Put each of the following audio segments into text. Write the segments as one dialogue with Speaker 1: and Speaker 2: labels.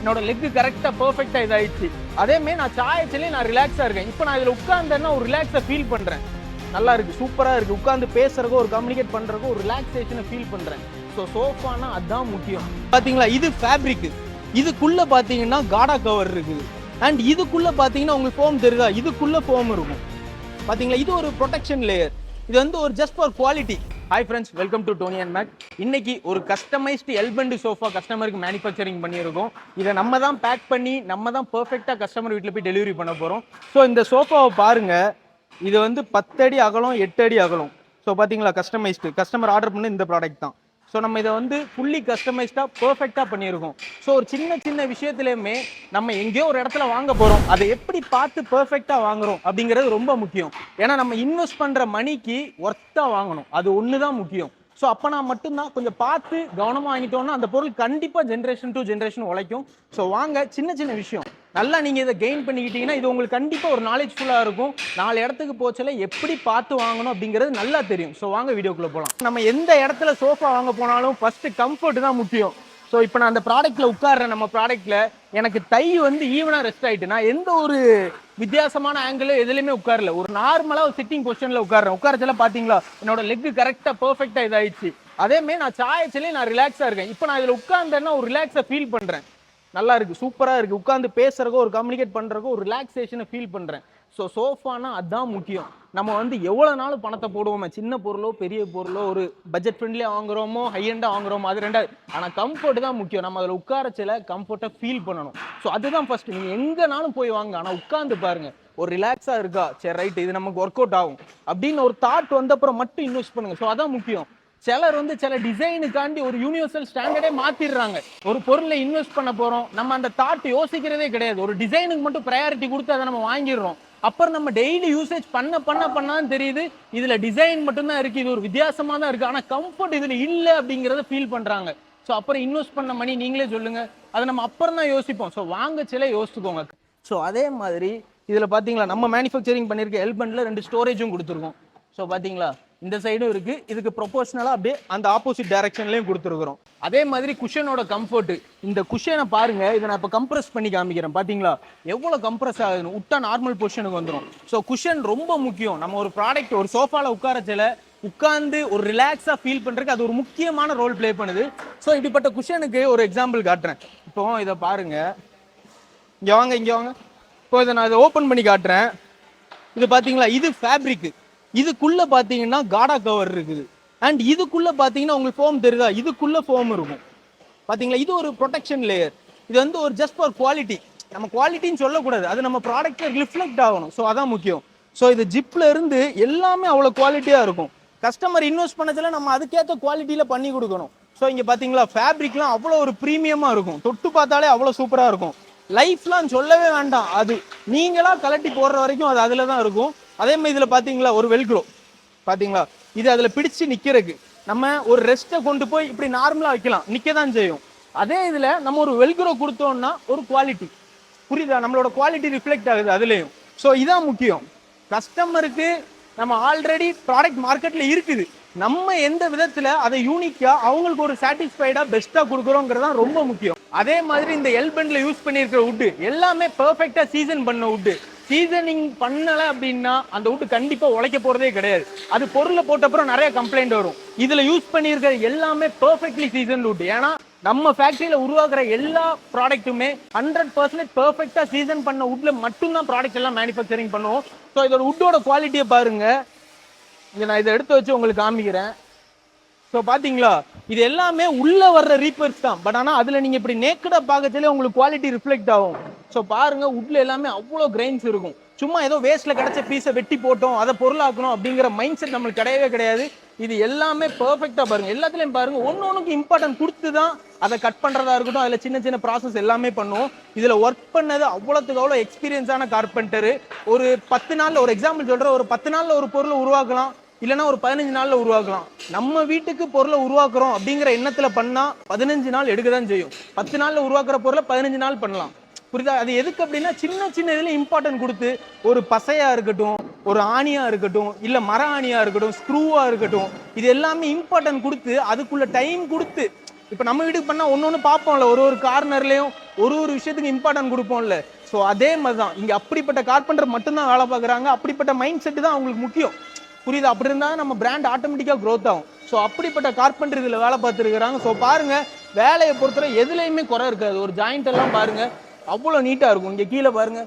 Speaker 1: என்னோட லெக் கரெக்டா பெர்ஃபெக்ட்டா இதாயிடுச்சு. அதேமாதிரி நான் சாயச்சிலே நான் ரிலாக்ஸா இருக்கேன். இப்போ நான் இதுல உட்கார்ந்தேன்னா ஒரு ரிலாக்ஸா ஃபீல் பண்றேன். நல்லா இருக்கு, சூப்பரா இருக்கு. உட்கார்ந்து பேசுறதுக்கோ ஒரு கம்யூனிகேட் பண்றதுக்கோ ஒரு ரிலாக்ஸேஷனை ஃபீல் பண்றேன். ஸோ சோஃபானா அதுதான் முக்கியம். பாத்தீங்களா, இது ஃபேப்ரிக், இதுக்குள்ள பாத்தீங்கன்னா காடா கவர் இருக்குது. அண்ட் இதுக்குள்ள பாத்தீங்கன்னா உங்களுக்கு ஃபோம் தெரியுதா, இதுக்குள்ள ஃபோம் இருக்கும். பாத்தீங்களா, இது ஒரு ப்ரொடெக்ஷன் லேயர். இது வந்து ஒரு just for quality. Hi friends, welcome to Tony and Mac. இன்னைக்கு ஒரு கஸ்டமைஸ்டு எல்பெண்ட் சோஃபா கஸ்டமருக்கு மேனுஃபேக்சரிங் பண்ணியிருக்கோம். இதை நம்ம தான் பேக் பண்ணி நம்ம தான் பெர்ஃபெக்டாக கஸ்டமர் வீட்டில் போய் டெலிவரி பண்ண போகிறோம். ஸோ இந்த சோஃபாவை பாருங்க, இது வந்து 10 அடி அகலம், 8 அடி அகலம். ஸோ பார்த்தீங்களா, கஸ்டமைஸ்டு, கஸ்டமர் ஆர்டர் பண்ண இந்த ப்ராடக்ட் தான். ஸோ நம்ம இதை வந்து ஃபுல்லி கஸ்டமைஸ்டாக பெர்ஃபெக்டாக பண்ணியிருக்கோம். ஸோ ஒரு சின்ன விஷயத்துலையுமே நம்ம எங்கேயோ ஒரு இடத்துல வாங்க போகிறோம், அதை எப்படி பார்த்து பெர்ஃபெக்டாக வாங்குறோம் அப்படிங்கிறது ரொம்ப முக்கியம். ஏன்னா நம்ம இன்வெஸ்ட் பண்ணுற மணிக்கு ஒர்த்தாக வாங்கணும், அது ஒன்று தான் முக்கியம். ஸோ அப்போ நான் மட்டும்தான் கொஞ்சம் பார்த்து கவனமாக வாங்கிட்டோம்னா அந்த பொருள் கண்டிப்பாக ஜென்ரேஷன் டு ஜென்ரேஷன் உழைக்கும். ஸோ வாங்க, சின்ன விஷயம் நல்லா நீங்கள் இதை கெயின் பண்ணிக்கிட்டீங்கன்னா இது உங்களுக்கு கண்டிப்பாக ஒரு நாலேஜ்ஃபுல்லாக இருக்கும். 4 இடத்துக்கு போச்சல எப்படி பார்த்து வாங்கணும் அப்படிங்கிறது நல்லா தெரியும். ஸோ வாங்க வீடியோக்குள்ளே போகலாம். நம்ம எந்த இடத்துல சோஃபா வாங்க போனாலும் ஃபர்ஸ்ட் கம்ஃபர்ட் தான் முக்கியம். ஸோ இப்போ நான் அந்த ப்ராடக்ட்டில் உட்கார்றேன், நம்ம ப்ராடக்ட்டில் எனக்கு தை வந்து ஈவனாக ரெஸ்ட் ஆகிட்டு நான் எந்த ஒரு வித்தியாசமான ஆங்கிள் எதுலையுமே உட்காரல. ஒரு நார்மலாக ஒரு சிட்டிங் பொசிஷனில் உட்காரச்சல பார்த்தீங்களா, என்னோட லெக் கரெக்டாக பெர்ஃபெக்டாக இதாயிடுச்சு. அதேமாதிரி நான் சாயச்சிலே நான் ரிலாக்ஸாக இருக்கேன். இப்போ நான் இதில் உட்கார்ந்தேன்னா ஒரு ரிலாக்ஸாக ஃபீல் பண்ணுறேன். நல்லா இருக்கு, சூப்பரா இருக்கு. உட்கார்ந்து பேசுறதுக்கோ ஒரு கம்யூனிகேட் பண்றதுக்கோ ஒரு ரிலாக்ஸேஷனை ஃபீல் பண்றேன். ஸோ சோஃபானா அதுதான் முக்கியம். நம்ம வந்து எவ்வளவு நாள் பணத்தை போடுவோமே, சின்ன பொருளோ பெரிய பொருளோ, ஒரு பட்ஜெட் ஃப்ரெண்ட்லியா வாங்குறோமோ ஹை எண்டா வாங்குறோமோ, அது ரெண்டாவது. ஆனால் கம்ஃபர்ட் தான் முக்கியம். நம்ம அதில் உட்காரச்சில கம்ஃபர்ட்டை ஃபீல் பண்ணணும். ஸோ அதுதான் ஃபர்ஸ்ட். நீங்க எங்கனாலும் போய் வாங்க, ஆனால் உட்கார்ந்து பாருங்க, ஒரு ரிலாக்ஸா இருக்கா, சரி ரைட் இது நமக்கு ஒர்க் அவுட் ஆகும் அப்படின்னு ஒரு தாட் வந்தப்புறம் மட்டும் இன்வெஸ்ட் பண்ணுங்க. ஸோ அதான் முக்கியம். சிலர் வந்து சில டிசைனுக்காண்டி ஒரு யூனிவர்சல் ஸ்டாண்டர்டே மாத்திடுறாங்க. ஒரு பொருளை இன்வெஸ்ட் பண்ண போறோம், நம்ம அந்த தாட் யோசிக்கிறதே கிடையாது. ஒரு டிசைனுக்கு மட்டும் ப்ரையாரிட்டி கொடுத்து அதை நம்ம வாங்கிடுறோம். அப்புறம் நம்ம டெய்லி யூசேஜ் பண்ணான்னு தெரியுது, இதுல டிசைன் மட்டும் தான் இருக்கு, இது ஒரு வித்தியாசமா தான் இருக்கு, ஆனா கம்ஃபர்ட் இதுல இல்லை அப்படிங்கறத ஃபீல் பண்றாங்க. ஸோ அப்புறம் இன்வெஸ்ட் பண்ண மணி நீங்களே சொல்லுங்க, அதை நம்ம அப்புறம் தான் யோசிப்போம். ஸோ வாங்கச்சில யோசிச்சுக்கோங்க. ஸோ அதே மாதிரி இதுல பாத்தீங்களா, நம்ம மேனுஃபேக்சரிங் பண்ணிருக்க எல்பெண்ட்ல 2 ஸ்டோரேஜும் கொடுத்துருக்கோம். ஸோ பாத்தீங்களா, இந்த சைடும் இருக்கு, இதுக்கு ப்ரொபோஷனலா அப்படியே அந்த ஆப்போசிட் டைரக்ஷன்லயும் கொடுத்துருக்கிறோம். அதே மாதிரி குஷனோட கம்ஃபர்ட், இந்த குஷனை பாருங்க, இதை நான் இப்போ கம்ப்ரஸ் பண்ணி காமிக்கிறேன். பாத்தீங்களா எவ்வளவு கம்ப்ரஸ் ஆகுது, விட்டா நார்மல் பொசிஷனுக்கு வந்துடும். ஸோ குஷன் ரொம்ப முக்கியம். நம்ம ஒரு ப்ராடக்ட் ஒரு சோஃபால உட்காரச்சில உட்கார்ந்து ஒரு ரிலாக்ஸா ஃபீல் பண்றதுக்கு அது ஒரு முக்கியமான ரோல் பிளே பண்ணுது. ஸோ இப்படிப்பட்ட குஷனுக்கு ஒரு எக்ஸாம்பிள் காட்டுறேன். இப்போ இதை பாருங்க, இங்க வாங்க. இப்போ இதை நான் இதை ஓப்பன் பண்ணி காட்டுறேன். இது பாத்தீங்களா, இது ஃபேப்ரிக், இதுக்குள்ள பாத்தீங்கன்னா காடா கவர் இருக்குது. அண்ட் இதுக்குள்ள பாத்தீங்கன்னா உங்களுக்கு ஃபோம் தெரியுதா, இதுக்குள்ள ஃபோம் இருக்கும். பாத்தீங்களா, இது ஒரு ப்ரொடெக்ஷன் லேயர். இது வந்து ஒரு ஜஸ்ட் ஃபார் குவாலிட்டி. நம்ம குவாலிட்டின்னு சொல்லக்கூடாது, அது நம்ம ப்ராடக்ட்ல ரிஃப்ளெக்ட் ஆகணும். ஸோ அதான் முக்கியம். ஸோ இது ஜிப்ல இருந்து எல்லாமே அவ்வளோ குவாலிட்டியா இருக்கும். கஸ்டமர் இன்வெஸ்ட் பண்ணதுல நம்ம அதுக்கேற்ற குவாலிட்டியில பண்ணி கொடுக்கணும். ஸோ இங்க பாத்தீங்களா, ஃபேப்ரிக்லாம் அவ்வளோ ஒரு ப்ரீமியமா இருக்கும், தொட்டு பார்த்தாலே அவ்வளோ சூப்பரா இருக்கும். லைஃப்லாம் சொல்லவே வேண்டாம், அது நீங்களா கலட்டி போடுற வரைக்கும் அது அதுல தான் இருக்கும். அதே மாதிரி இதுல பாத்தீங்களா ஒரு வெல்க்ரோ, பாத்தீங்களா இது அதுல பிடிச்சு நிக்கிறதுக்கு. நம்ம ஒரு ரெஸ்ட்டை கொண்டு போய் இப்படி நார்மலா வைக்கலாம், நிக்க தான் செய்யும். அதே இதுல நம்ம ஒரு வெல்க்ரோ கொடுத்தோம்னா ஒரு குவாலிட்டி, புரியுதா, நம்மளோட குவாலிட்டி ரிஃப்ளெக்ட் ஆகுது அதுலயும். ஸோ இதான் முக்கியம். கஸ்டமருக்கு நம்ம ஆல்ரெடி ப்ராடக்ட் மார்க்கெட்ல இருக்குது, நம்ம எந்த விதத்துல அதை யூனிக்கா அவங்களுக்கு ஒரு சாட்டிஸ்ஃபைடா பெஸ்டா கொடுக்குறோங்கிறது ரொம்ப முக்கியம். அதே மாதிரி இந்த எல்பெண்ட்ல யூஸ் பண்ணியிருக்கிற வுட் எல்லாமே பெர்ஃபெக்டா சீசன் பண்ண வுட். சீசனிங் பண்ணல அப்படின்னா அந்த வுட் கண்டிப்பா உழைக்க போறதே கிடையாது. அது பொருளை போட்ட அப்புறம் நிறைய கம்ப்ளைண்ட் வரும். இதுல யூஸ் பண்ணியிருக்கிற எல்லாமே பெர்ஃபெக்ட்லி சீசன் வுட். ஏன்னா நம்ம ஃபேக்டரியில உருவாக்குற எல்லா ப்ராடக்ட்டுமே 100% பெர்ஃபெக்டா சீசன் பண்ண வுட்ல மட்டும்தான் ப்ராடக்ட் எல்லாம் மேனுஃபேக்சரிங் பண்ணுவோம். ஸோ இதோட வுட்டோட குவாலிட்டியை பாருங்க, இங்க நான் இதை எடுத்து வச்சு உங்களுக்கு காமிக்கிறேன். ஸோ பாத்தீங்களா, இது எல்லாமே உள்ள வர்ற ரீப்பர்ஸ் தான். பட் ஆனா அதுல நீங்க இப்படி நேக்கடா பார்க்கறதுல உங்களுக்கு குவாலிட்டி ரிஃப்ளெக்ட் ஆகும். ஸோ பாருங்க, உட்ல எல்லாமே அவ்வளோ கிரைன்ஸ் இருக்கும். சும்மா ஏதோ வேஸ்ட்ல கிடைச்ச பீஸை வெட்டி போட்டோம் அதை பொருளாக்கணும் அப்படிங்கிற மைண்ட் செட் நம்மளுக்கு கிடையவே கிடையாது. இது எல்லாமே பெர்ஃபெக்டா பாருங்க, எல்லாத்துலயும் பாருங்க ஒன்னொன்னுக்கு இம்பார்ட்டன்ட் கொடுத்து தான் அதை கட் பண்றதா இருக்கட்டும், அதுல சின்ன ப்ராசஸ் எல்லாமே பண்ணுவோம். இதுல ஒர்க் பண்ணது அவ்வளோத்துக்கு அவ்வளோ எக்ஸ்பீரியன்ஸான கார்பெண்டர். ஒரு 10 நாள்ல, ஒரு எக்ஸாம்பிள் சொல்ற, ஒரு 10 நாள்ல ஒரு பொருளை உருவாக்கலாம், இல்லைன்னா ஒரு 15 நாள்ல உருவாக்கலாம். நம்ம வீட்டுக்கு பொருளை உருவாக்குறோம் அப்படிங்கிற எண்ணத்துல பண்ணா 15 நாள் எடுக்கதான் செய்யும். 10 நாள்ல உருவாக்குற பொருளை 15 நாள் பண்ணலாம். புரியுதா? அது எதுக்கு அப்படின்னா சின்ன இதுல இம்பார்ட்டன்ட் கொடுத்து, ஒரு பசையா இருக்கட்டும், ஒரு ஆணியா இருக்கட்டும், இல்ல மர ஆணியா இருக்கட்டும், ஸ்க்ரூவா இருக்கட்டும், இது எல்லாமே இம்பார்ட்டன்ட் கொடுத்து அதுக்குள்ள டைம் கொடுத்து. இப்ப நம்ம வீட்டுக்கு பண்ணா ஒன்னொன்னு பார்ப்போம்ல, ஒரு கார்னர்லயும் ஒரு விஷயத்துக்கு இம்பார்ட்டன்ட் கொடுப்போம்ல. ஸோ அதே மாதிரி தான் இங்கே அப்படிப்பட்ட கார்பெண்டர் மட்டும்தான் வேலை பார்க்குறாங்க. அப்படிப்பட்ட மைண்ட் செட்டு தான் அவங்களுக்கு முக்கியம். புரியுது? அப்படி இருந்தால் நம்ம பிராண்ட் ஆட்டோமேட்டிக்காக க்ரோத் ஆகும். ஸோ அப்படிப்பட்ட கார்பெண்டர் இதில் வேலை பார்த்துருக்குறாங்க. ஸோ பாருங்க, வேலையை பொறுத்தவரை எதுலையுமே குறை இருக்காது. ஒரு ஜாயிண்ட் எல்லாம் பாருங்க அவ்வளோ நீட்டாக இருக்கும். இங்கே கீழே பாருங்க,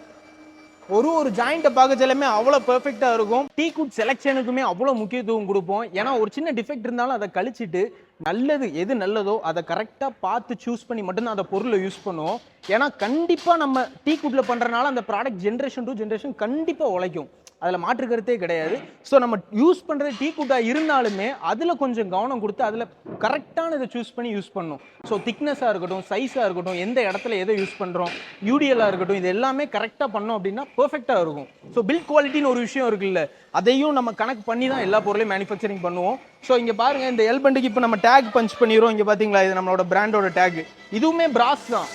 Speaker 1: ஒரு ஜாயிண்ட்டை பார்க்க எல்லாமே அவ்வளோ பெர்ஃபெக்டாக இருக்கும். டீ குட் செலெக்ஷனுக்குமே அவ்வளோ முக்கியத்துவம் கொடுப்போம். ஏன்னா ஒரு சின்ன டிஃபெக்ட் இருந்தாலும் அதை கழிச்சிட்டு நல்லது எது நல்லதோ அதை கரெக்டாக பார்த்து சூஸ் பண்ணி மட்டும்தான் அந்த பொருளை யூஸ் பண்ணுவோம். ஏன்னா கண்டிப்பாக நம்ம டீ குட்டில் பண்ணுறனால அந்த ப்ராடக்ட் ஜென்ரேஷன் டு ஜென்ரேஷன் கண்டிப்பாக உழைக்கும். அதில் மாற்று கருத்தே கிடையாது. ஸோ நம்ம யூஸ் பண்ணுறது டீ குட்டாக இருந்தாலுமே அதில் கொஞ்சம் கவனம் கொடுத்து அதில் கரெக்டான இதை சூஸ் பண்ணி யூஸ் பண்ணணும். ஸோ திக்னஸாக இருக்கட்டும், சைஸாக இருக்கட்டும், எந்த இடத்துல எதை யூஸ் பண்ணுறோம், யூடிஎல்லாக இருக்கட்டும், இது எல்லாமே கரெக்டாக பண்ணோம் அப்படின்னா பெர்ஃபெக்டாக இருக்கும். ஸோ பில்ட் குவாலிட்டின்னு ஒரு விஷயம் இருக்குல்ல, அதையும் நம்ம கணக்கு பண்ணி தான் எல்லா பொருளையும் மேனுஃபேக்சரிங் பண்ணுவோம். ஸோ இங்கே பாருங்கள், இந்த எல்பண்டுக்கு இப்போ நம்ம டேக் பஞ்ச் பண்ணிடுறோம். இங்கே பார்த்தீங்களா, இது நம்மளோட பிராண்டோட டேக். இதுவுமே பிராஸ் தான்.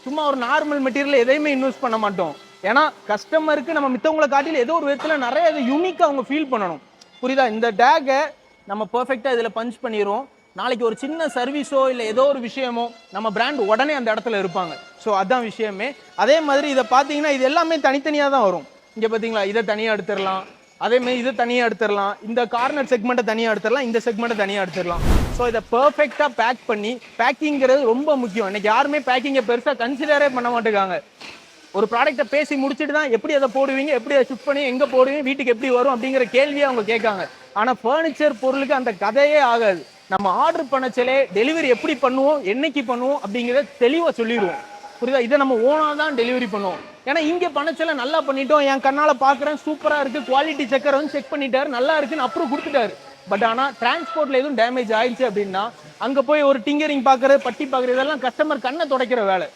Speaker 1: சும்மா ஒரு நார்மல் மெட்டீரியல் எதையுமே இன்வெஸ்ட் பண்ண மாட்டோம். ஏன்னா கஸ்டமருக்கு நம்ம மித்தவங்களை காட்டில ஏதோ ஒரு விதத்தில் நிறைய இது யூனிக்காக அவங்க ஃபீல் பண்ணணும். புரியுதா? இந்த டேகை நம்ம பர்ஃபெக்டாக இதில் பஞ்ச் பண்ணிடுவோம். நாளைக்கு ஒரு சின்ன சர்வீஸோ இல்லை ஏதோ ஒரு விஷயமோ நம்ம பிராண்ட் உடனே அந்த இடத்துல இருப்பாங்க. ஸோ அதுதான் விஷயமே. அதே மாதிரி இதை பார்த்தீங்கன்னா இது எல்லாமே தனித்தனியாக தான் வரும். இங்கே பார்த்தீங்களா, இதை தனியாக எடுத்துடலாம், அதேமாதிரி இதை தனியாக எடுத்துடலாம், இந்த கார்னர் செக்மெண்ட்டை தனியாக எடுத்துடலாம், இந்த செக்மெண்ட்டை தனியாக எடுத்துடலாம். ஸோ இதை பர்ஃபெக்டாக பேக் பண்ணி, பேக்கிங்கிறது ரொம்ப முக்கியம். இன்னைக்கு யாருமே பேக்கிங்கை பெருசாக கன்சிடரே பண்ண மாட்டேங்காங்க. ஒரு ப்ராடக்ட்டை பேசி முடிச்சுட்டு தான் எப்படி அதை போடுவீங்க, எப்படி அதை ஷிஃப்ட் பண்ணி எங்கே போடுவீங்க, வீட்டுக்கு எப்படி வரும் அப்படிங்கிற கேள்வியை அவங்க கேட்காங்க. ஆனால் ஃபர்னிச்சர் பொருளுக்கு அந்த கதையே ஆகாது. நம்ம ஆர்டர் பண்ணச்சலே டெலிவரி எப்படி பண்ணுவோம், என்னைக்கு பண்ணுவோம் அப்படிங்கிறத தெளிவாக சொல்லிடுவோம். புரியுதா? இதை நம்ம ஓனாக தான் டெலிவரி பண்ணுவோம். ஏன்னா இங்கே பண்ணச்சல நல்லா பண்ணிட்டோம், என் கண்ணால் பார்க்குறேன், சூப்பராக இருக்குது, குவாலிட்டி செக்கர் வந்து செக் பண்ணிட்டாரு, நல்லா இருக்குன்னு அப்புறம் கொடுத்துட்டாரு. பட் ஆனால் டிரான்ஸ்போர்ட்டில் எதுவும் டேமேஜ் ஆயிடுச்சு அப்படின்னா அங்கே போய் ஒரு டிங்கரிங் பார்க்குறது, பட்டி பார்க்குறது, இதெல்லாம் கஸ்டமர் கண்ணை துடைக்கிற வேலை.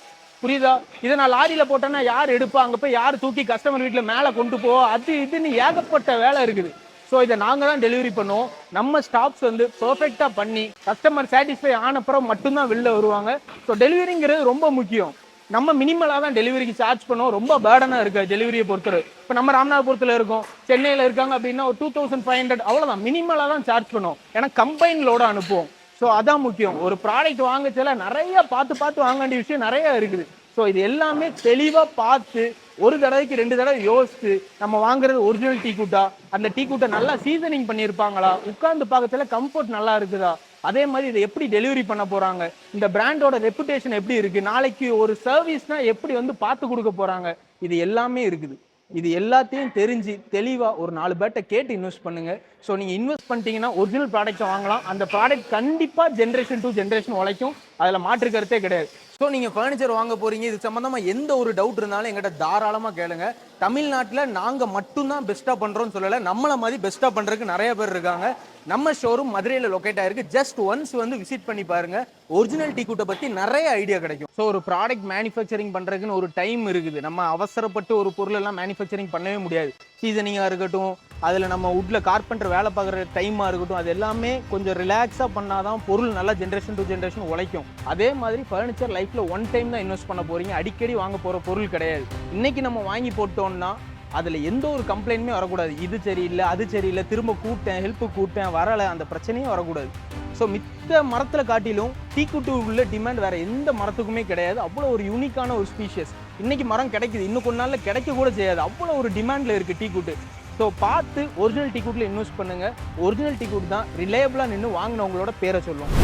Speaker 1: புரியுதா? இதை நான் லாரியில போட்டேன்னா யார் எடுப்பா, அங்கே போய் யார் தூக்கி கஸ்டமர் வீட்டில் மேலே கொண்டு போ, அது இதுன்னு ஏகப்பட்ட வேலை இருக்குது. ஸோ இதை நாங்கள் தான் டெலிவரி பண்ணுவோம். நம்ம ஸ்டாஃப்ஸ் வந்து பர்ஃபெக்டாக பண்ணி கஸ்டமர் சாட்டிஸ்ஃபை ஆனப்புறம் மட்டும்தான் வெளில வருவாங்க. ஸோ டெலிவரிங்கிறது ரொம்ப முக்கியம். நம்ம மினிமலாக தான் டெலிவரிக்கு சார்ஜ் பண்ணுவோம். ரொம்ப பேர்டனாக இருக்குது டெலிவரியை பொறுத்தவரை. இப்போ நம்ம ராமநாதபுரத்தில் இருக்கோம், சென்னையில் இருக்காங்க அப்படின்னா ஒரு 2500 அவ்வளோதான், மினிமலாக தான் சார்ஜ் பண்ணுவோம். ஏன்னா கம்பைன்லோட அனுப்புவோம். ஸோ அதான் முக்கியம். ஒரு ப்ராடக்ட் வாங்கச்சல நிறைய பார்த்து வாங்க வேண்டிய விஷயம் நிறைய இருக்குது. ஸோ இது எல்லாமே தெளிவாக பார்த்து ஒரு தடவைக்கு 2 தடவை யோசித்து நம்ம வாங்குறது ஒரிஜினல் டீ கூட்டா, அந்த டீ கூட்டை நல்லா சீசனிங் பண்ணியிருப்பாங்களா, உட்கார்ந்து பார்க்கறதுல கம்ஃபர்ட் நல்லா இருக்குதா, அதே மாதிரி இதை எப்படி டெலிவரி பண்ண போறாங்க, இந்த பிராண்டோட ரெப்புடேஷன் எப்படி இருக்கு, நாளைக்கு ஒரு சர்வீஸ்னா எப்படி வந்து பார்த்து கொடுக்க போறாங்க, இது எல்லாமே இருக்குது. இது எல்லாத்தையும் தெரிஞ்சு தெளிவாக ஒரு 4 பேர்ட்ட கேட்டு இன்வெஸ்ட் பண்ணுங்க. ஸோ நீங்கள் இன்வெஸ்ட் பண்ணிட்டீங்கன்னா ஒரிஜினல் ப்ராடக்ட்டை வாங்கலாம். அந்த ப்ராடக்ட் கண்டிப்பாக ஜென்ரேஷன் டு ஜென்ரேஷன் உழைக்கும். அதில் மாற்று கருத்தே கிடையாது. ஸோ நீங்கள் ஃபர்னிச்சர் வாங்க போகிறீங்க, இது சம்மந்தமாக எந்த ஒரு டவுட் இருந்தாலும் எங்கிட்ட தாராளமாக கேளுங்க. தமிழ்நாட்டில் நாங்கள் மட்டும்தான் பெஸ்ட்டாக பண்ணுறோன்னு சொல்லலை, நம்மளை மாதிரி பெஸ்ட்டாக பண்ணுறதுக்கு நிறைய பேர் இருக்காங்க. நம்ம ஷோரூம் மதுரையில் லொக்கேட் ஆயிருக்கு. ஜஸ்ட் ஒன்ஸ் வந்து விசிட் பண்ணி பாருங்க. ஒரிஜினல் டீ கூட்டை பற்றி நிறைய ஐடியா கிடைக்கும். ஸோ ஒரு ப்ராடக்ட் மேனுஃபேக்சரிங் பண்ணுறதுக்குன்னு ஒரு டைம் இருக்குது. நம்ம அவசரப்பட்டு ஒரு பொருளெல்லாம் மேனுஃபேக்சரிங் பண்ணவே முடியாது. சீசனிங்காக இருக்கட்டும், அதில் நம்ம வுட்டில் கார்பெண்டர் வேலை பார்க்குற டைமாக இருக்கட்டும், அது எல்லாமே கொஞ்சம் ரிலாக்ஸாக பண்ணால் தான் பொருள் நல்லா ஜென்ரேஷன் டு ஜென்ரேஷன் உழைக்கும். அதே மாதிரி ஃபர்னிச்சர் லைஃப்பில் ஒன் டைம் தான் இன்வெஸ்ட் பண்ண போகிறீங்க, அடிக்கடி வாங்க போகிற பொருள் கிடையாது. இன்றைக்கி நம்ம வாங்கி போட்டோம்னா அதில் எந்த ஒரு கம்ப்ளைண்ட்டுமே வரக்கூடாது. இது சரியில்லை, அது சரியில்லை, திரும்ப கூட்டேன், ஹெல்ப்பு கூட்டேன், வரலை, அந்த பிரச்சனையும் வரக்கூடாது. ஸோ மித்த மரத்தில் காட்டிலும் டீக்குட்டு உள்ள டிமாண்ட் வேறு எந்த மரத்துக்குமே கிடையாது. அவ்வளோ ஒரு யூனிக்கான ஒரு ஸ்பீஷியஸ். இன்றைக்கி மரம் கிடைக்குது, இன்னும் கொஞ்ச நாளில் கிடைக்க கூட செய்யாது, அவ்வளோ ஒரு டிமாண்டில் இருக்குது டீக்குட்டு. ஸோ பார்த்து ஒரிஜினல் டீக்குட்டில் இன்வெஸ்ட் பண்ணுங்கள். ஒரிஜினல் டீக்குட் தான் ரிலையபிளாக நின்று வாங்கினவங்களோட பேரை சொல்லுவோம்.